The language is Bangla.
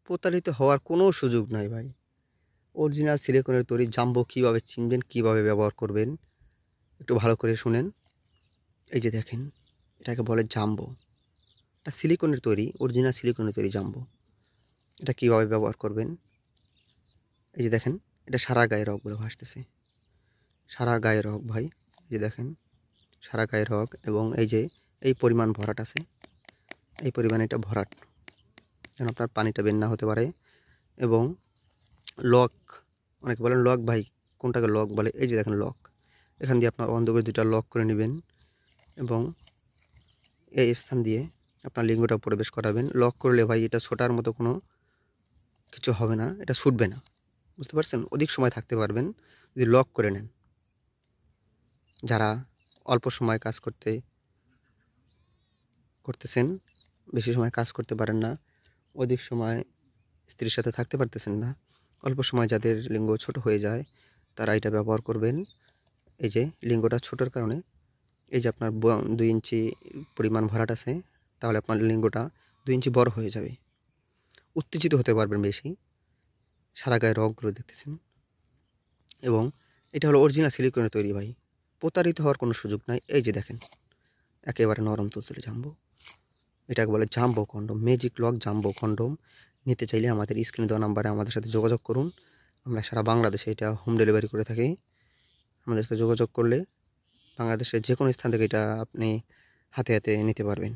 প্রতারিত হওয়ার কোনো সুযোগ নাই ভাই। অরিজিনাল সিলিকনের তৈরি জাম্বো কীভাবে চিনবেন, কীভাবে ব্যবহার করবেন একটু ভালো করে শুনেন। এই যে দেখেন, এটাকে বলে জাম্বো। এটা সিলিকনের তৈরি, অরিজিনাল সিলিকনের তৈরি জাম্বো। এটা কীভাবে ব্যবহার করবেন, এই যে দেখেন, এটা সারা গায়ে রগগুলো ভাসতেছে, সারা গায়ে রগ ভাই। এই যে দেখেন, সারা গায়ে রগ, এবং এই যে এই পরিমাণ ভরাট আছে, এই পরিমাণে এটা ভরাট, যেন আপনার পানিটা বের না হতে পারে। এবং লক, অনেকে বলেন লক ভাই কোনটাকে লক বলে, এই যে দেখেন লক, এখান দিয়ে আপনার বন্ধ করে দুটা লক করে নেবেন এবং এই স্থান দিয়ে আপনার লিঙ্গটা প্রবেশ করাবেন। লক করলে ভাই এটা ছোটার মতো কোনো কিছু হবে না, এটা ছুটবে না, বুঝতে পারছেন? অধিক সময় থাকতে পারবেন যদি লক করে নেন। যারা অল্প সময় কাজ করতেছেন, বেশি সময় কাজ করতে পারেন না, অধিক সময় স্ত্রীর সাথে থাকতে পারতেছেন না, অল্প সময় যাদের লিঙ্গ ছোট হয়ে যায়, তারা এটা ব্যবহার করবেন। এই যে লিঙ্গটা ছোটোর কারণে, এই যে আপনার 2 ইঞ্চি পরিমাণ ভরাট আছে, তাহলে আপনার লিঙ্গটা 2 ইঞ্চি বড় হয়ে যাবে, উত্তেজিত হতে পারবেন বেশি। সারা গায়ে রগগুলো দেখতেছেন, এবং এটা হলো অরিজিনাল সিলিকনের তৈরি ভাই, প্রতারিত হওয়ার কোনো সুযোগ নাই। এই যে দেখেন, একেবারে নরম তুলতুলে জাম্বো, এটাকে বলে jumbo condom, magic lock jumbo condom. নিতে চাইলে আমাদের স্ক্রিনে দেওয়া নাম্বারে আমাদের সাথে যোগাযোগ করুন। আমরা সারা বাংলাদেশে এটা হোম ডেলিভারি করে থাকি। আমাদের সাথে যোগাযোগ করলে বাংলাদেশের যে কোনো স্থান থেকে এটা আপনি হাতে হাতে নিতে পারবেন।